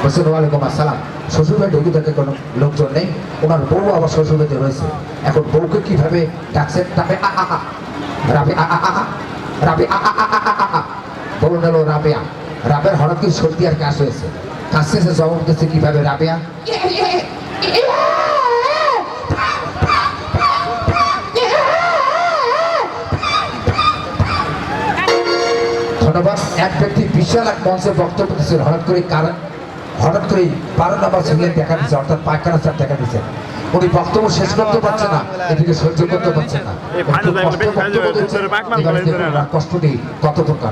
বলছেন ওয়ালাইকুম আসসালাম। শ্বশুর বাড়ি ঢুকে থাকে কোনো লোকজন নেই, ওনার বউ আবার শ্বশুর বাড়িতে রয়েছে। এখন বউকে কিভাবে ডাকছেন? রাবে আ আ আ, রাবে আ আ আ আ, রাবে আ আ আ আ আ আ। বলুন হলো রাবেয়া। রাবের হঠাৎ করে সর্দি আর কাশ হয়েছে, কাশছে, জবাব দিচ্ছে কিভাবে? রাবেয়া। ধন্যবাদ। এক ব্যক্তি বিশাল এক মঞ্চে বক্তব্য দিচ্ছেন, হঠাৎ করে 12 নম্বর সিগন্যাল দেখা দিচ্ছে, অর্থাৎ পায়খানা চাপ দেখা দিচ্ছে। উনি বক্তব্য শেষ করতে পারছে না, এদিকে সহ্য করতে পারছে না, কষ্টটি কত প্রকার।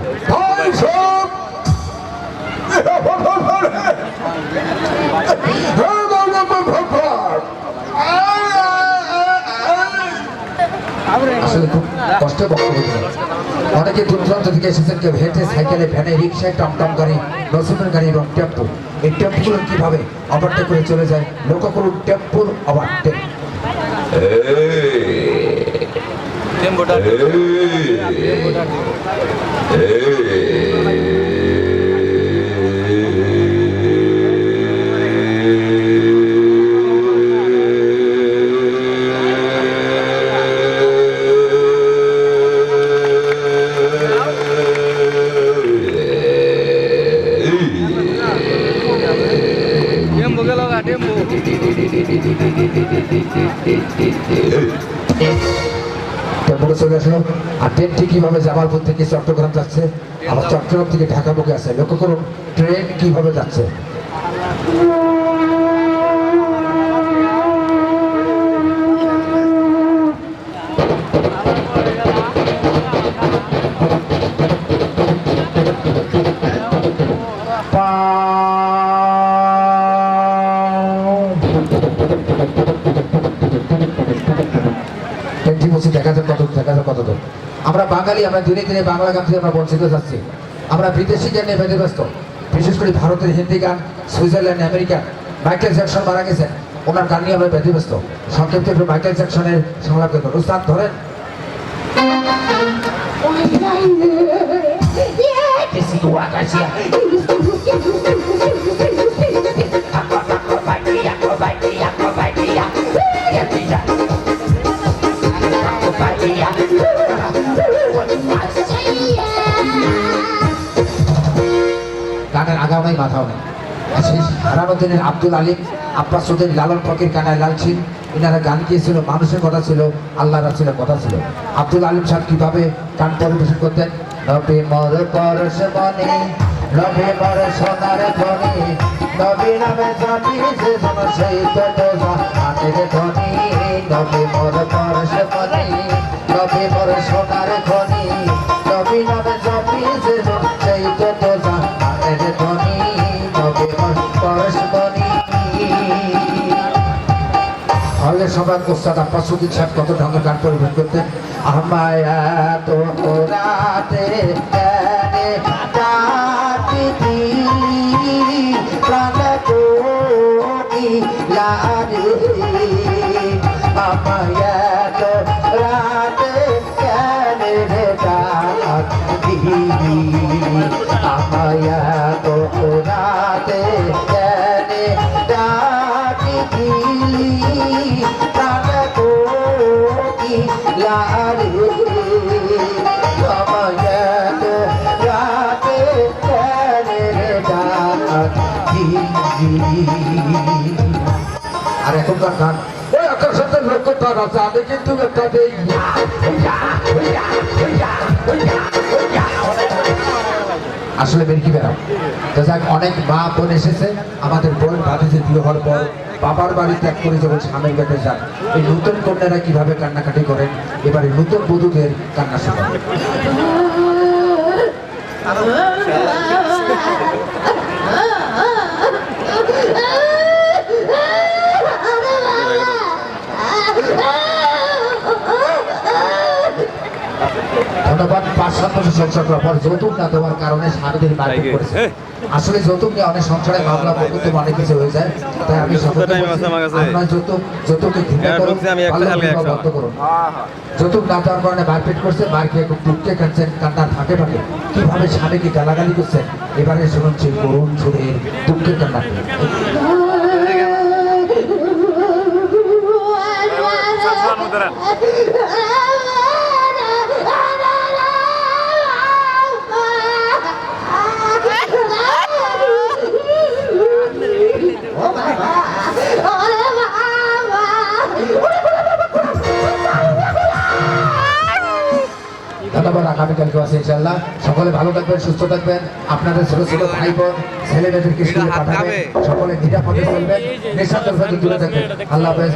আসলে খুব কষ্ট বক্তব্য দিলেন। অনেকে দূর দূরান্ত থেকে এসেছেন, কেউ হেঁটে, সাইকেলে, ভ্যানে, রিক্সায়, টমটম গাড়ি, নসিমের গাড়ি এবং টেম্পো। এই টেম্পোগুলো কিভাবে ওভারটেক করে চলে যায়, লক্ষ্য করুন টেম্পোর ওভারটেক। চলে আসলো। আর ট্রেনটি কিভাবে জামালপুর থেকে চট্টগ্রাম যাচ্ছে, আবার চট্টগ্রাম থেকে ঢাকা মুখে আসে। লক্ষ্য করুন ট্রেন কিভাবে যাচ্ছে। আমরা বাঙালি, আমরা দিনে দিনে বাংলা গান থেকে আমরা বঞ্চিত যাচ্ছি। আমরা বিদেশি গান নিয়ে ব্যস্ত, বিশেষ করে ভারতের হিন্দি গান, সুইজারল্যান্ড, আমেরিকা। মাইকেল জ্যাকসন মারা গেছেন, ওনার গান নিয়ে আমরা ব্যস্ত। সংক্ষেপে একটু মাইকেল জ্যাকসনের সংলাপ করুন। উস্তাদ ধরেন। গানের আগাও নাই, মাথাও নেই। হারানুদ্দিনের আব্দুল আলিম, আব্বাস চৌধুরী, লালন ফকির, কানায় লাল সিং, এনারা গান গিয়েছিল, মানুষের কথা ছিল, আল্লাহ রাসূলের কথা ছিল। আব্দুল আলিম সাহেব কিভাবে গান পরিবেশন করতেন? নবী মোর পরশ বনে, নবী মোর সোনার খনি, নবী নামে জাতি যে জন সেই তো জানের ধনী। নবী মোর পরশ বনে, নবী মোর সোনার খনি, নবী নামে জাতি যে জন সেই তো জানের ধনী। নবী মোর পরশ বনে। হলের সবার ওস্তাদ আব্বাস চৌধুরী সাহেব কত ঢঙ্গের গান পরিবেশন করতেন। আমায় তো রাতে গানে ডাকিতি প্রাণ কোনি লারে, আমায় তো রাতে গানে ডাকিতি, আমায় তো রাতে গানে ডাকিতি প্রাণ কোনি লারে, আমায় তো রাতে গানে ডাকিতি। আর এখনকার গান ওই আকাশের লক্ষ্য তার আছে, আমি কিন্তু একটা দেই। আসলে বেরকি বেড়াও তো যাক, অনেক মা বোন এসেছে। আমাদের বোন ভাতিজে বিয়ে হওয়ার পর বাবার বাড়ি ত্যাগ করে যখন স্বামীর বাড়িতে যান, এই নতুন কন্যারা কিভাবে কান্নাকাটি করেন, এবারে নতুন বধূদের কান্না শোনান। ধন্যবাদ। 5-7 বছর সংসার করার পর যৌতুক না দেওয়ার কারণে স্বামীদের মারপিট করেছে। আসলে যৌতুক নিয়ে অনেক সংসারে মামলা কিন্তু অনেক কিছু হয়ে যায়। তাই আমি সকলকে বলছি, আপনারা যৌতুককে ঘৃণা করুন, বন্ধ করুন। যৌতুক না দেওয়ার কারণে মারপিট করছে, মার খেয়ে খুব দুঃখে কাঁদছেন, কান্নার ফাঁকে ফাঁকে কিভাবে স্বামীকে গালাগালি করছেন। এবারে শুনুন সেই করুণ সুরের দুঃখের কান্না। ধন্যবাদ। আগামীকালকে আছে ইনশাল্লাহ। সকলে ভালো থাকবেন, সুস্থ থাকবেন। আপনাদের ছোট ছোট ভাই বোন ছেলেমেয়েদেরকে স্কুলে পাঠাবেন। সকলে নিরাপদে চলবেন, নেশা দ্রব্য থেকে দূরে থাকবেন। আল্লাহ হাফেজ।